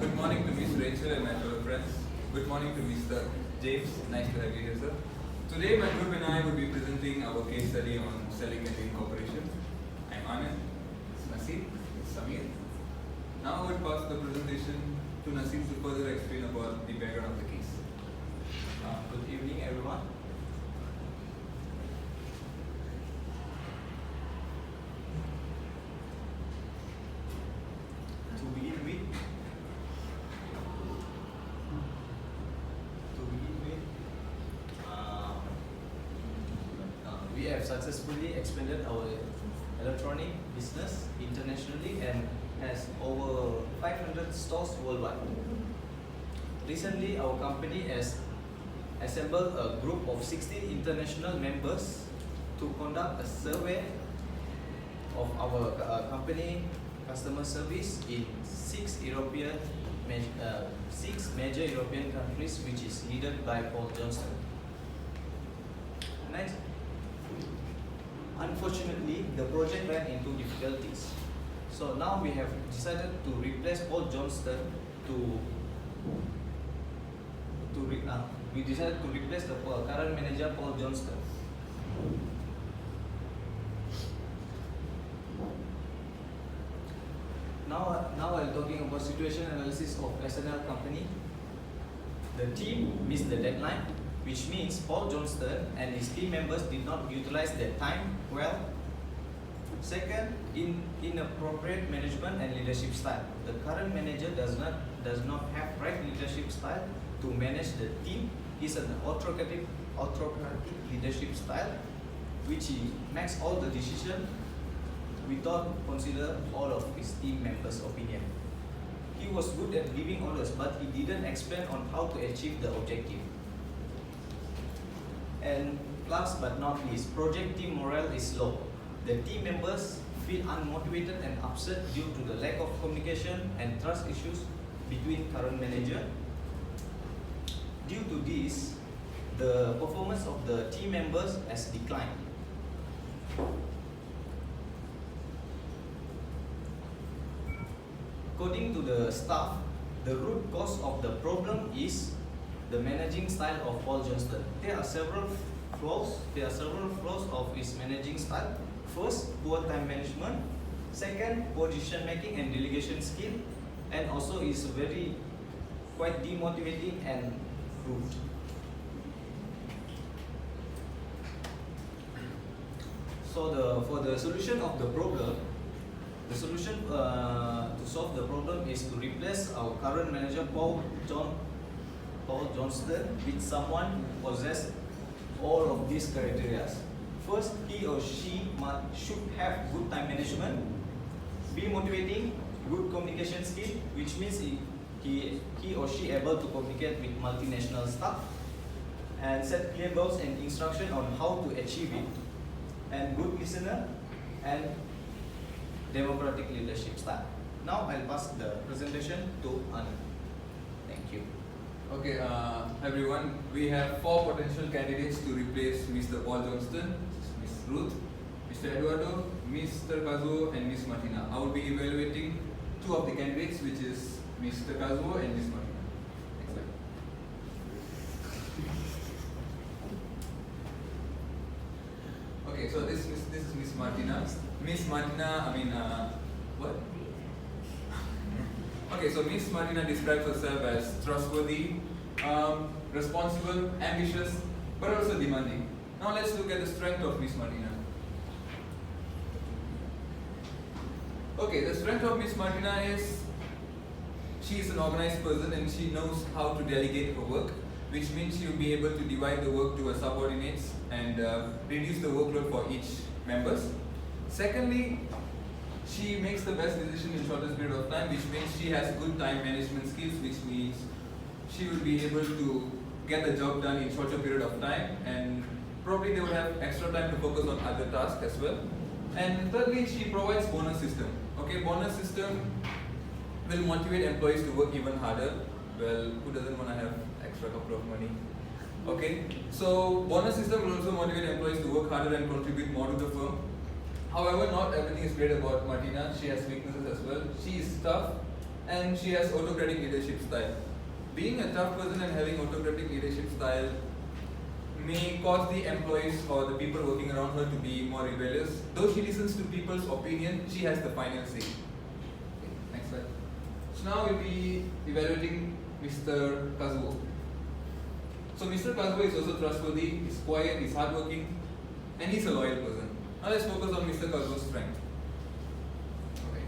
good morning to Miss Rachel and my fellow friends. Good morning to Mr. James. Nice to have you here, sir. Today, my group and I will be presenting our case study on selling and incorporation. I'm Anand, Nasir, Samir. Now I will pass the presentation to Nasir to further explain about the background of the case. Good evening, everyone. To begin with, we have successfully expanded our electronic business internationally and has over 500 stores worldwide. Recently, our company has assembled a group of 16 international members to conduct a survey of our company customer service in six major European countries, which is led by Paul Johnston. Next, unfortunately, the project ran into difficulties. So now we have decided to replace Paul Johnston we decided to replace the current manager, Paul Johnston. Now while talking about situation analysis of SNL company, the team missed the deadline, which means Paul Johnston and his team members did not utilize their time well. Second, inappropriate management and leadership style. The current manager does not have right leadership style to manage the team. He's an autocratic leadership style, which he makes all the decisions without consider all of his team members' opinion. He was good at giving orders, but he didn't explain on how to achieve the objective. And last but not least, project team morale is low. The team members feel unmotivated and upset due to the lack of communication and trust issues between current manager. Due to this, the performance of the team members has declined. According to the staff, the root cause of the problem is the managing style of Paul Johnston. There are several flaws of his managing style. First, poor time management. Second, poor decision making and delegation skill. And also is very quite demotivating and rude. So for the solution of the problem, the solution to solve the problem is to replace our current manager Paul Johnston with someone who possesses all of these criteria. First, he or she should have good time management, be motivating, good communication skill, which means he or she able to communicate with multinational staff, and set clear goals and instruction on how to achieve it, and good listener and democratic leadership style. Now I'll pass the presentation to Anand. Thank you. Okay, everyone, we have 4 potential candidates to replace Mr. Paul Johnston, Ms. Ruth, Mr. Eduardo, Mr. Kazuo, and Ms. Martina. I will be evaluating 2 of the candidates, which is Mr. Kazuo and Ms. Martina. Next slide. Okay, so this is Ms. Martina. Ms. Martina, what? Okay, so Ms. Martina describes herself as trustworthy, responsible, ambitious, but also demanding. Now let's look at the strength of Ms. Martina. Okay, the strength of Ms. Martina is she is an organized person and she knows how to delegate her work, which means she will be able to divide the work to her subordinates and reduce the workload for each members. Secondly, she makes the best decision in shortest period of time, which means she has good time management skills, which means she will be able to get the job done in shorter period of time, and probably they will have extra time to focus on other tasks as well. And thirdly, she provides bonus system. Okay, bonus system will motivate employees to work even harder. Well, who doesn't want to have extra couple of money? Okay, so bonus system will also motivate employees to work harder and contribute more to the firm. However, not everything is great about Martina. She has weaknesses as well. She is tough and she has autocratic leadership style. Being a tough person and having autocratic leadership style may cause the employees or the people working around her to be more rebellious. Though she listens to people's opinion, she has the final say. Okay, next slide. So now we'll be evaluating Mr. Kazuo. So Mr. Kazuo is also trustworthy, he's quiet, he's hardworking, and he's a loyal person. Now let's focus on Mr. Kazuo's strength. Okay.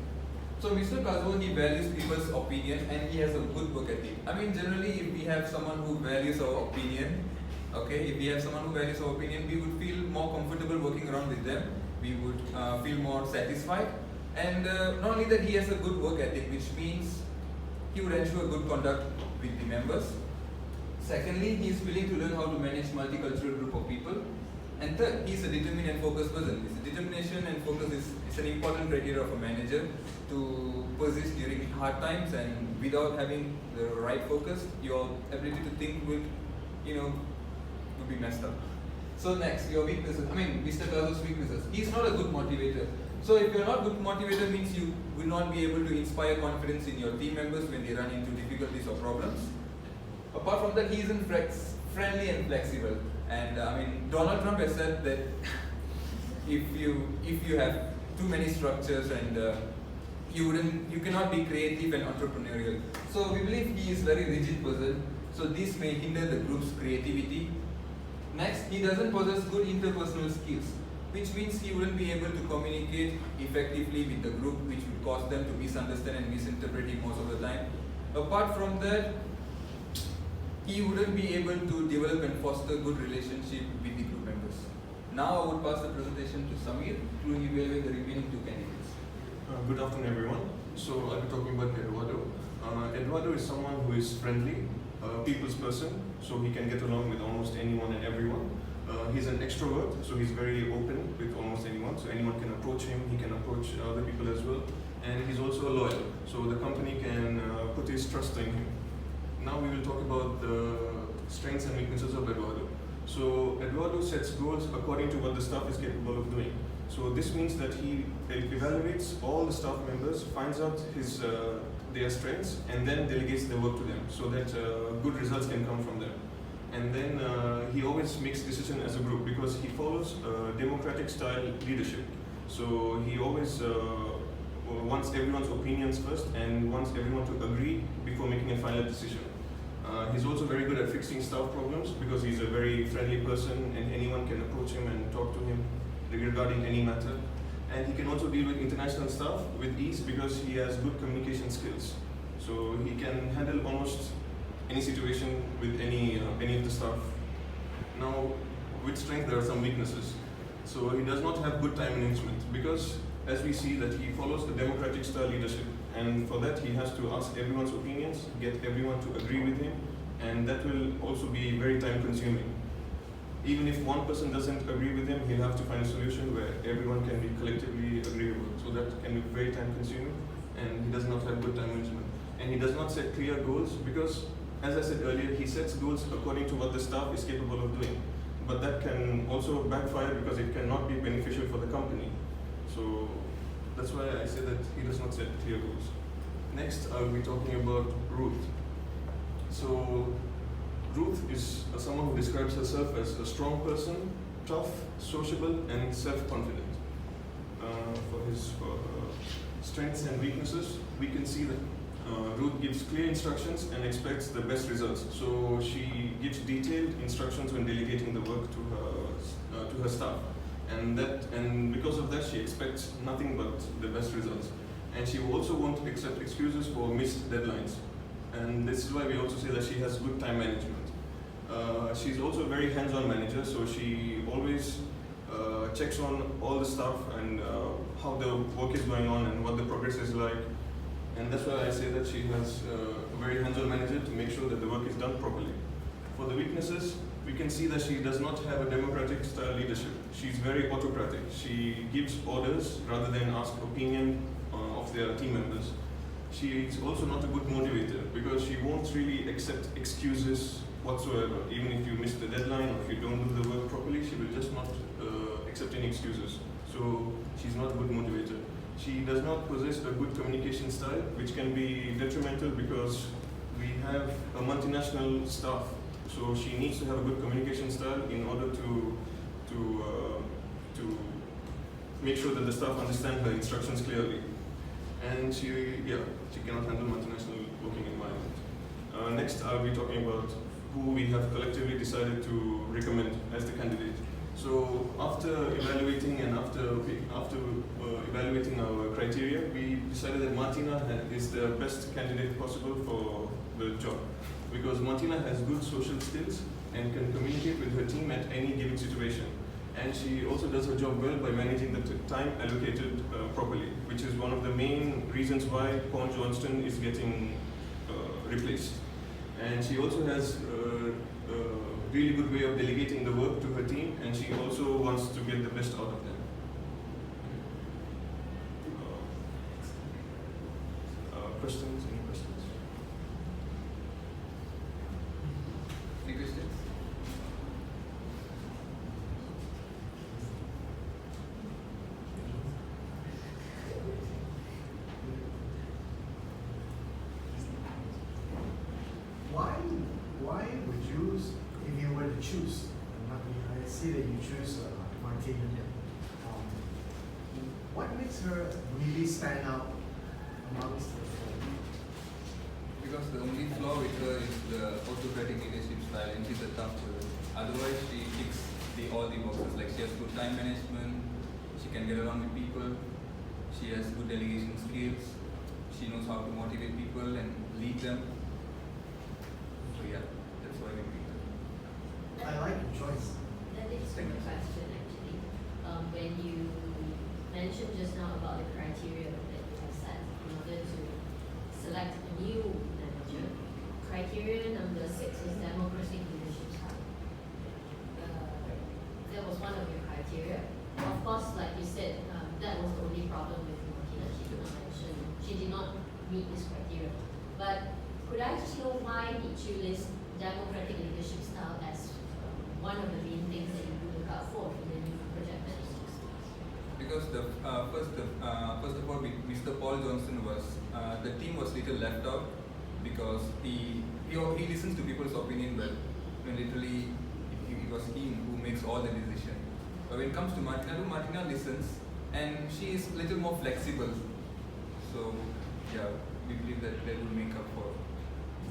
So Mr. Kazuo, he values people's opinion and he has a good work ethic. I mean, generally, if we have someone who values our opinion, we would feel more comfortable working around with them. We would feel more satisfied. And not only that, he has a good work ethic, which means he would ensure good conduct with the members. Secondly, he is willing to learn how to manage multicultural group of people. And third, he is a determined and focused person. Determination and focus is an important criteria of a manager to persist during hard times, and without having the right focus, your ability to think would be messed up. So next, your weaknesses. Mr. Kazuo's weaknesses. He is not a good motivator. So if you are not good motivator, means you will not be able to inspire confidence in your team members when they run into difficulties or problems. Apart from that, he isn't friendly and flexible. And Donald Trump has said that if you have too many structures and you cannot be creative and entrepreneurial. So we believe he is very rigid person. So this may hinder the group's creativity. Next, he doesn't possess good interpersonal skills, which means he wouldn't be able to communicate effectively with the group, which would cause them to misunderstand and misinterpret him most of the time. Apart from that, he wouldn't be able to develop and foster good relationship with the group members. Now I would pass the presentation to Samir to evaluate the remaining two candidates. Good afternoon, everyone. So I'll be talking about Eduardo. Eduardo is someone who is friendly, a people's person, so he can get along with almost anyone and everyone. He's an extrovert, so he's very open with almost anyone, so anyone can approach him, he can approach other people as well. And he's also loyal, so the company can put his trust in him. Now we will talk about the strengths and weaknesses of Eduardo. So Eduardo sets goals according to what the staff is capable of doing. So this means that he evaluates all the staff members, finds out their strengths, and then delegates the work to them so that good results can come from them. And then he always makes decisions as a group because he follows democratic style leadership. So he always wants everyone's opinions first and wants everyone to agree before making a final decision. He's also very good at fixing staff problems because he's a very friendly person and anyone can approach him and talk to him regarding any matter. And he can also deal with international staff with ease because he has good communication skills. So he can handle almost any situation with any of the staff. Now, with strength, there are some weaknesses. So he does not have good time management because, as we see, that he follows the democratic style leadership, and for that he has to ask everyone's opinions, get everyone to agree with him, and that will also be very time consuming. Even if one person doesn't agree with him, he'll have to find a solution where everyone can be collectively agreeable. So that can be very time consuming, and he does not have good time management. And he does not set clear goals because, as I said earlier, he sets goals according to what the staff is capable of doing. But that can also backfire because it cannot be beneficial for the company. So that's why I say that he does not set clear goals. Next, I'll be talking about Ruth. So Ruth is someone who describes herself as a strong person, tough, sociable, and self-confident. For his strengths and weaknesses, we can see that Ruth gives clear instructions and expects the best results. So she gives detailed instructions when delegating the work to her staff. And because of that, she expects nothing but the best results. And she also won't accept excuses for missed deadlines. And this is why we also say that she has good time management. She's also a very hands-on manager, so she always checks on all the staff and how the work is going on and what the progress is like. And that's why I say that she has a very hands-on manager to make sure that the work is done properly. For the weaknesses, we can see that she does not have a democratic style leadership. She's very autocratic. She gives orders rather than ask opinion of their team members. She is also not a good motivator because she won't really accept excuses whatsoever. Even if you miss the deadline or if you don't do the work properly, she will just not accept any excuses. So she's not a good motivator. she does not possess a good communication style, which can be detrimental because we have a multinational staff. So she needs to have a good communication style in order to make sure that the staff understand her instructions clearly. And she cannot handle multinational working environment. Next, I'll be talking about who we have collectively decided to recommend as the candidate. So after evaluating and after evaluating our criteria, we decided that Martina is the best candidate possible for the job, because Martina has good social skills and can communicate with her team at any given situation. And she also does her job well by managing the time allocated properly, which is one of the main reasons why Paul Johnston is getting replaced. And she also has a really good way of delegating the work to her team, and she also wants to get the best out of them. Questions? Any questions? Any questions? Why would you, if you were to choose, I see that you choose Martina. What makes her really stand out amongst the four? Because the only flaw with her is the autocratic leadership style, and she's a tough person. Otherwise, she ticks all the boxes. Like, she has good time management, she can get along with people, she has good delegation skills, she knows how to motivate people and lead them. So yeah, that's why we picked her. I like your choice. That is a question actually. When you mentioned just now about the criteria that you have set in order to select a new manager, criteria number 6 is democratic leadership style. That was one of your criteria. Of course, like you said, that was the only problem with Martina. She did not meet this criteria. But could I just know why did you list democratic leadership style as one of the main things that you look out for in the new project management? Because first of all, Mr. Paul Johnston was the team was little left out because he listens to people's opinion, but literally it was him who makes all the decision. But when it comes to Martina listens, and she is little more flexible. So yeah, we believe that will make up for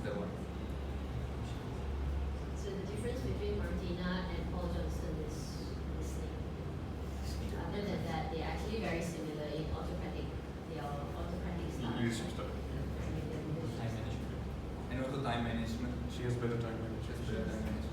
the one. So the difference between Martina and Paul Johnston is listening. Other than that, they're actually very similar in autocratic style. Leadership style. Time management. And also time management. She has better time She has management. better time management.